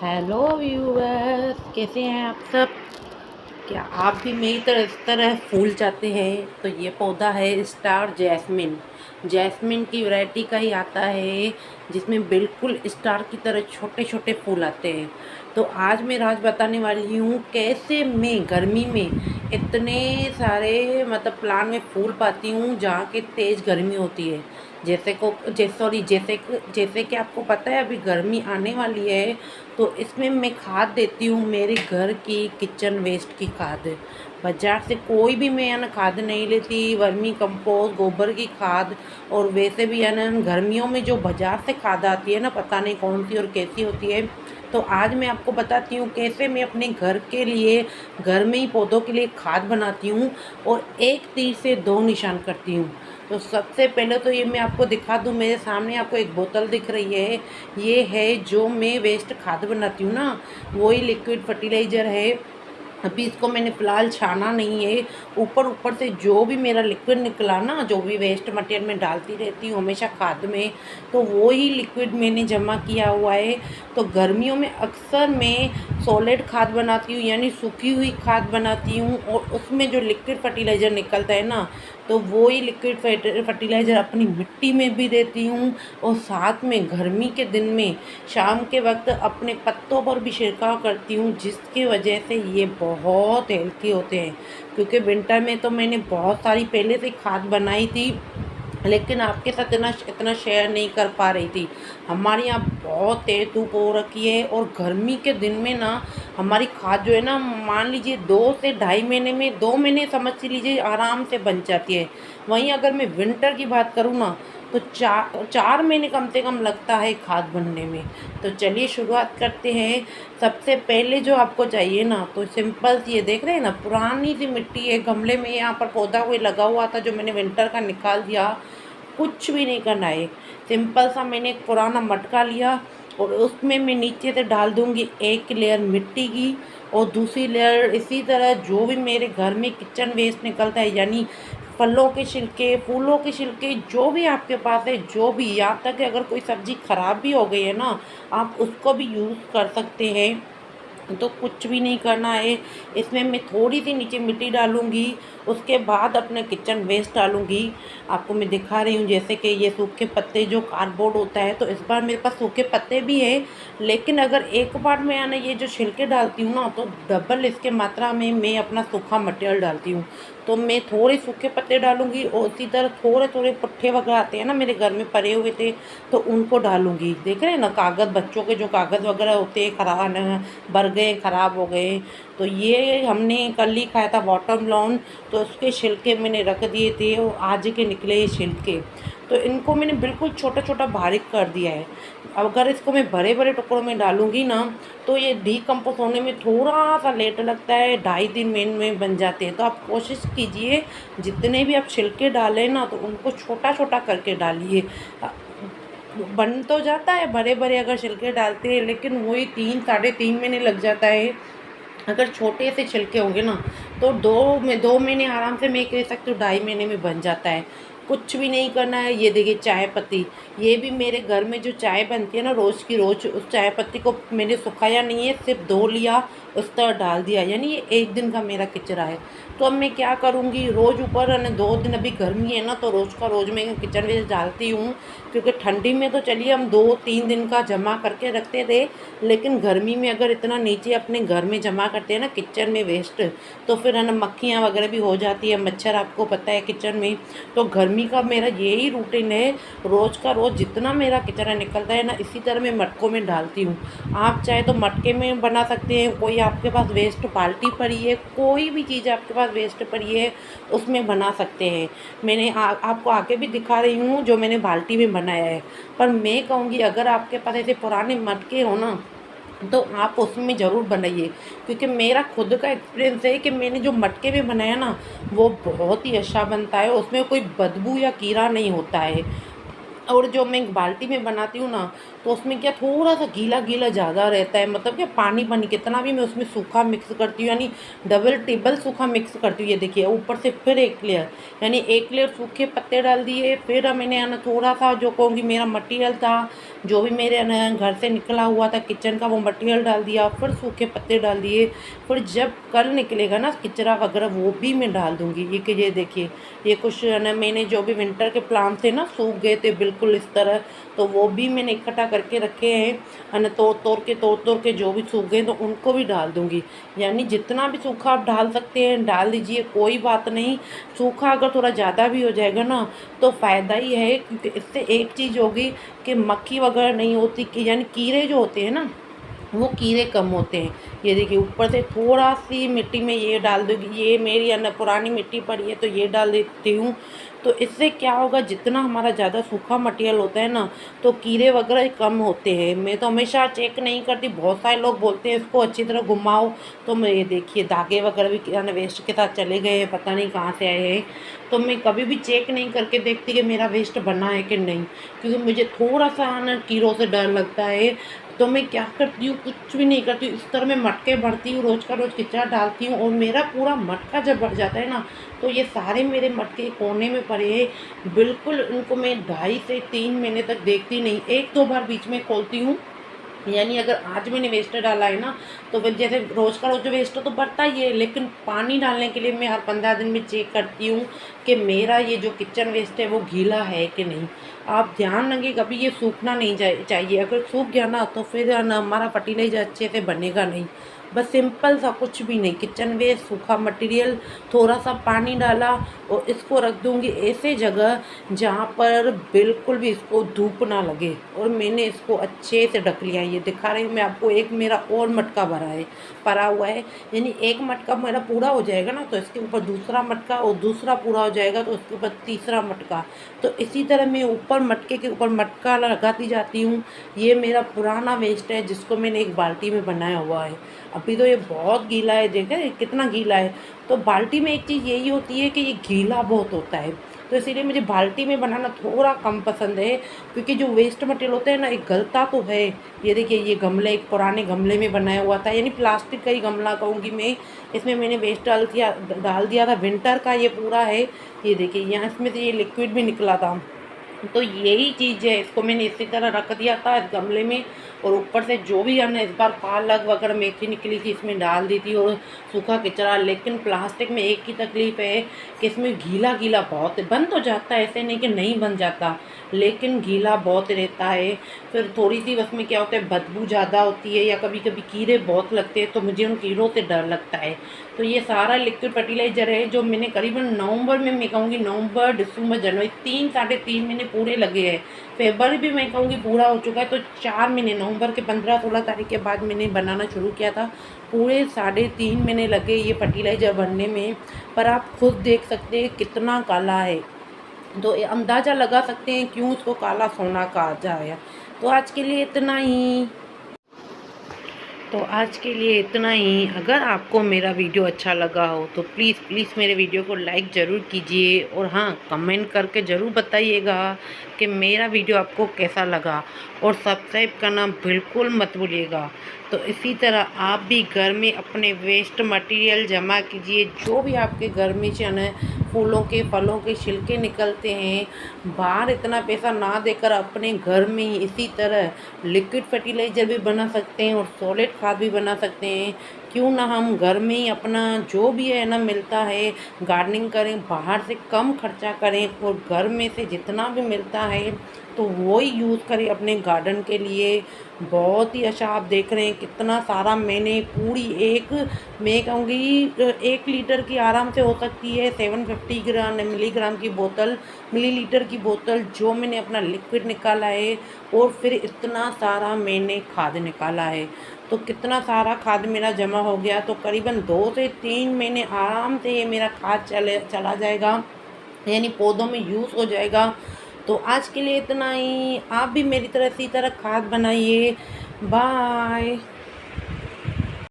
Hello viewers, कैसे हैं आप सब। क्या आप भी मेरी तरह इस तरह फूल चाहते हैं? तो ये पौधा है स्टार जैस्मिन। जैस्मिन की वैरायटी का ही आता है, जिसमें बिल्कुल स्टार की तरह छोटे छोटे फूल आते हैं। तो आज मैं राज बताने वाली हूँ कैसे मैं गर्मी में इतने सारे प्लांट में फूल पाती हूँ जहाँ की तेज़ गर्मी होती है। जैसे कि आपको पता है अभी गर्मी आने वाली है, तो इसमें मैं खाद देती हूँ मेरे घर की किचन वेस्ट की खाद। बाजार से कोई भी मैं खाद नहीं लेती, वर्मी कंपोस्ट गोबर की खाद। और वैसे भी गर्मियों में जो बाजार से खाद आती है ना, पता नहीं कौन सी और कैसी होती है। तो आज मैं आपको बताती हूँ कैसे मैं अपने घर के लिए, घर में ही पौधों के लिए खाद बनाती हूँ और एक तीर से दो निशान करती हूँ। तो सबसे पहले तो ये मैं आपको दिखा दूँ, मेरे सामने आपको एक बोतल दिख रही है। ये है जो मैं वेस्ट खाद बनाती हूँ ना, वही लिक्विड फर्टिलाइज़र है। अभी इसको मैंने फ़िलहाल छाना नहीं है। ऊपर ऊपर से जो भी मेरा लिक्विड निकला ना, जो भी वेस्ट मटेरियल में डालती रहती हूँ हमेशा खाद में, तो वो ही लिक्विड मैंने जमा किया हुआ है। तो गर्मियों में अक्सर मैं सॉलिड खाद बनाती हूँ, यानी सूखी हुई खाद बनाती हूँ, और उसमें जो लिक्विड फर्टिलाइज़र निकलता है ना, तो वो ही लिक्विड फर्टिलाइज़र अपनी मिट्टी में भी देती हूँ। और साथ में गर्मी के दिन में शाम के वक्त अपने पत्तों पर भी छिड़काव करती हूँ, जिसकी वजह से ये बहुत हेल्थी होते हैं। क्योंकि विंटर में तो मैंने बहुत सारी पहले से खाद बनाई थी, लेकिन आपके साथ इतना इतना शेयर नहीं कर पा रही थी। हमारे यहाँ बहुत तेज़ धूप हो रखी है, और गर्मी के दिन में ना हमारी खाद जो है ना, मान लीजिए 2 से ढाई महीने में, 2 महीने समझ लीजिए आराम से बन जाती है। वहीं अगर मैं विंटर की बात करूँ ना, तो 4 महीने कम से कम लगता है खाद बनने में। तो चलिए शुरुआत करते हैं। सबसे पहले जो आपको चाहिए ना, तो सिंपल सी, ये देख रहे हैं ना, पुरानी सी मिट्टी है गमले में, यहाँ पर पौधा कोई लगा हुआ था जो मैंने विंटर का निकाल दिया। कुछ भी नहीं करना है, सिंपल सा मैंने एक पुराना मटका लिया, और उसमें मैं नीचे से डाल दूँगी एक लेयर मिट्टी की, और दूसरी लेयर इसी तरह जो भी मेरे घर में किचन वेस्ट निकलता है, यानी फलों के छिलके, फूलों के छिलके, जो भी आपके पास है, जो भी, यहाँ तक कि अगर कोई सब्ज़ी ख़राब भी हो गई है ना, आप उसको भी यूज़ कर सकते हैं। तो कुछ भी नहीं करना है। इसमें मैं थोड़ी सी नीचे मिट्टी डालूँगी, उसके बाद अपने किचन वेस्ट डालूँगी। आपको मैं दिखा रही हूँ, जैसे कि ये सूखे पत्ते जो कार्डबोर्ड होता है, तो इस बार मेरे पास सूखे पत्ते भी हैं। लेकिन अगर एक बार मैं ये जो छिलके डालती हूँ ना, तो डबल इसके मात्रा में मैं अपना सूखा मटेरियल डालती हूँ। तो मैं थोड़े सूखे पत्ते डालूँगी, और इसी तरह थोड़े थोड़े पुट्ठे वगैरह आते हैं ना, मेरे घर में पड़े हुए थे, तो उनको डालूँगी। देख रहे हैं ना, कागज़, बच्चों के जो कागज़ वगैरह होते हैं खराब, भर गए, ख़राब हो गए। तो ये हमने कल ही खाया था वाटरमेलन, तो उसके छिलके मैंने रख दिए थे, और आज के निकले ये छिलके। तो इनको मैंने बिल्कुल छोटा छोटा बारीक कर दिया है। अगर इसको मैं बड़े बड़े टुकड़ों में डालूँगी ना, तो ये डीकम्पोज होने में थोड़ा सा लेट लगता है, 2.5-3 महीने में बन जाते हैं। तो आप कोशिश कीजिए, जितने भी आप छिलके डालें ना, तो उनको छोटा छोटा करके डालिए। बन तो जाता है बड़े बड़े अगर छिलके डालते हैं, लेकिन वही 3-3.5 महीने लग जाता है। अगर छोटे से छिलके होंगे ना, तो 2 महीने आराम से, मैं कह सकती हूँ 2.5 महीने में बन जाता है। कुछ भी नहीं करना है। ये देखिए चाय पत्ती, ये भी मेरे घर में जो चाय बनती है ना रोज़ की रोज़, उस चाय पत्ती को मैंने सुखाया नहीं है, सिर्फ धो लिया, उस तरह डाल दिया, यानी ये एक दिन का मेरा कचरा है। तो अब मैं क्या करूँगी, रोज़ ऊपर 2 दिन, अभी गर्मी है ना, तो रोज़ का रोज़ मैं किचन वेस्ट डालती हूँ। क्योंकि ठंडी में तो चलिए हम 2-3 दिन का जमा करके रखते थे, लेकिन गर्मी में अगर इतना नीचे अपने घर में जमा करते हैं ना किचन में वेस्ट, तो फिर मक्खियाँ वगैरह भी हो जाती है, मच्छर आपको पता है किचन में। तो गर्मी का मेरा यही रूटीन है, रोज़ का रोज़ जितना मेरा कचरा निकलता है ना, इसी तरह मैं मटकों में डालती हूँ। आप चाहे तो मटके में बना सकते हैं, कोई आपके पास वेस्ट बाल्टी पड़ी है, कोई भी चीज़ आपके पास वेस्ट पड़ी है, उसमें बना सकते हैं। मैंने आपको आगे भी दिखा रही हूँ जो मैंने बाल्टी में बनाया है। पर मैं कहूँगी, अगर आपके पास ऐसे पुराने मटके हो ना, तो आप उसमें ज़रूर बनाइए। क्योंकि मेरा खुद का एक्सपीरियंस है कि मैंने जो मटके में बनाया ना, वो बहुत ही अच्छा बनता है, उसमें कोई बदबू या कीड़ा नहीं होता है। और जो मैं बाल्टी में बनाती हूँ ना, तो उसमें क्या थोड़ा सा गीला गीला ज़्यादा रहता है, मतलब क्या पानी पानी कितना भी मैं उसमें सूखा मिक्स करती हूँ, यानी डबल टिबल सूखा मिक्स करती हूँ। ये देखिए ऊपर से फिर एक लेयर, यानी एक लेयर सूखे पत्ते डाल दिए, फिर मैंने है ना थोड़ा सा जो कहूँगी मेरा मटीरियल था, जो भी मेरे ना घर से निकला हुआ था किचन का, वो मटीरियल डाल दिया, फिर सूखे पत्ते डाल दिए। फिर जब कल निकलेगा ना कचरा वगैरह वो भी मैं डाल दूँगी। ये देखिए ये कुछ है ना मैंने जो भी विंटर के प्लांट थे ना सूख गए थे बिल्कुल इस तरह, तो वो भी मैंने इकट्ठा करके रखे हैं, है ना, तोड़ के जो भी सूख गए तो उनको भी डाल दूँगी। यानी जितना भी सूखा आप डाल सकते हैं डाल दीजिए, कोई बात नहीं। सूखा अगर थोड़ा ज़्यादा भी हो जाएगा ना तो फ़ायदा ही है, क्योंकि इससे एक चीज़ होगी कि मक्खी वगैरह नहीं होती, कि यानी कीड़े जो होते हैं ना वो कीड़े कम होते हैं। ये देखिए ऊपर से थोड़ा सी मिट्टी में ये डाल दूँगी, ये मेरी है ना पुरानी मिट्टी पड़ी है तो ये डाल देती हूँ। तो इससे क्या होगा, जितना हमारा ज़्यादा सूखा मटेरियल होता है ना तो कीड़े वगैरह कम होते हैं। मैं तो हमेशा चेक नहीं करती, बहुत सारे लोग बोलते हैं इसको अच्छी तरह घुमाओ, तो मैं ये देखिए धागे वगैरह भी है ना वेस्ट के साथ चले गए हैं, पता नहीं कहाँ से आए हैं। तो मैं कभी भी चेक नहीं करके देखती कि मेरा वेस्ट बना है कि नहीं, क्योंकि मुझे थोड़ा सा ना कीड़ों से डर लगता है। तो मैं क्या करती हूँ, कुछ भी नहीं करती हूँ, इस तरह मैं मटके भरती हूँ, रोज़ का रोज़ कचरा डालती हूँ, और मेरा पूरा मटका जब भर जाता है ना तो ये सारे मेरे मटके कोने में पड़े हैं बिल्कुल, इनको मैं 2.5 से 3 महीने तक देखती नहीं, एक दो बार बीच में खोलती हूँ। यानी अगर आज मैंने वेस्ट डाला है ना तो फिर जैसे रोज़ का रोज़ वेस्ट तो बढ़ता ही है, लेकिन पानी डालने के लिए मैं हर 15 दिन में चेक करती हूँ कि मेरा ये जो किचन वेस्ट है वो गीला है कि नहीं। आप ध्यान रखिए कभी ये सूखना नहीं चाहिए, अगर सूख गया ना तो फिर ना हमारा फर्टिलाइजर अच्छे से बनेगा नहीं। बस सिंपल सा कुछ भी नहीं, किचन वेस्ट सूखा मटेरियल, थोड़ा सा पानी डाला और इसको रख दूँगी ऐसे जगह जहाँ पर बिल्कुल भी इसको धूप ना लगे। और मैंने इसको अच्छे से ढक लिया है, ये दिखा रही हूँ मैं आपको, एक मेरा और मटका भरा हुआ है। यानी एक मटका मेरा पूरा हो जाएगा ना तो इसके ऊपर दूसरा मटका, और दूसरा पूरा हो जाएगा तो उसके ऊपर तीसरा मटका। तो इसी तरह मैं ऊपर मटके के ऊपर मटका लगाती जाती हूँ। ये मेरा पुराना वेस्ट है जिसको मैंने एक बाल्टी में बनाया हुआ है। अभी तो ये बहुत गीला है, देखे कितना गीला है। तो बाल्टी में एक चीज़ यही होती है कि ये गीला बहुत होता है, तो इसीलिए मुझे बाल्टी में बनाना थोड़ा कम पसंद है, क्योंकि जो वेस्ट मटेरियल होता है ना एक गलता तो है। ये देखिए ये गमले एक पुराने गमले में बनाया हुआ था, यानी प्लास्टिक का ही गमला कहूँगी मैं, इसमें मैंने वेस्ट डाल दिया था, विंटर का ये पूरा है। ये देखिए यहाँ इसमें से ये लिक्विड भी निकला था, तो यही चीज़ है, इसको मैंने इसी तरह रख दिया था इस गमले में, और ऊपर से जो भी है ना इस बार पालक वगैरह मेथी निकली थी इसमें डाल दी थी, और सूखा कचरा। लेकिन प्लास्टिक में एक ही तकलीफ़ है कि इसमें गीला गीला बहुत है, बन तो जाता है, ऐसे नहीं कि नहीं बन जाता, लेकिन गीला बहुत रहता है। फिर थोड़ी सी उसमें क्या होता है बदबू ज़्यादा होती है, या कभी कभी कीड़े बहुत लगते हैं, तो मुझे उन कीड़ों से डर लगता है। तो ये सारा लिक्विड फर्टिलाइज़र है जो मैंने करीबन नवंबर में, मैं कहूँगी नवंबर दिसंबर जनवरी 3 साढ़े 3 महीने पूरे लगे हैं। फरवरी भी मैं कहूँगी पूरा हो चुका है, तो 4 महीने नवंबर के 15-16 तारीख के बाद मैंने बनाना शुरू किया था। पूरे 3.5 महीने लगे ये फर्टिलाइज़र बनने में। पर आप खुद देख सकते हैं कितना काला है, तो ये अंदाज़ा लगा सकते हैं क्यों उसको काला सोना कहा जाए। तो आज के लिए इतना ही। अगर आपको मेरा वीडियो अच्छा लगा हो तो प्लीज़ मेरे वीडियो को लाइक ज़रूर कीजिए, और हाँ कमेंट करके ज़रूर बताइएगा कि मेरा वीडियो आपको कैसा लगा, और सब्सक्राइब करना बिल्कुल मत भूलिएगा। तो इसी तरह आप भी घर में अपने वेस्ट मटेरियल जमा कीजिए, जो भी आपके घर में फूलों के फलों के छिलके निकलते हैं, बाहर इतना पैसा ना देकर अपने घर में ही इसी तरह लिक्विड फर्टिलाइज़र भी बना सकते हैं और सॉलिड खाद भी बना सकते हैं। क्यों ना हम घर में ही अपना जो भी है ना मिलता है गार्डनिंग करें, बाहर से कम खर्चा करें, और घर में से जितना भी मिलता है तो वो ही यूज़ करें अपने गार्डन के लिए। बहुत ही अच्छा, आप देख रहे हैं कितना सारा मैंने पूरी एक, मैं कहूँगी 1 लीटर की आराम से हो सकती है 750 ग्राम मिलीग्राम की बोतल, मिलीलीटर की बोतल, जो मैंने अपना लिक्विड निकाला है, और फिर इतना सारा मैंने खाद निकाला है। तो कितना सारा खाद मेरा जमा हो गया, तो करीबन 2 से 3 महीने आराम से ये मेरा खाद चला जाएगा, यानी पौधों में यूज़ हो जाएगा। तो आज के लिए इतना ही। आप भी मेरी तरह इसी तरह खाद बनाइए। बाय।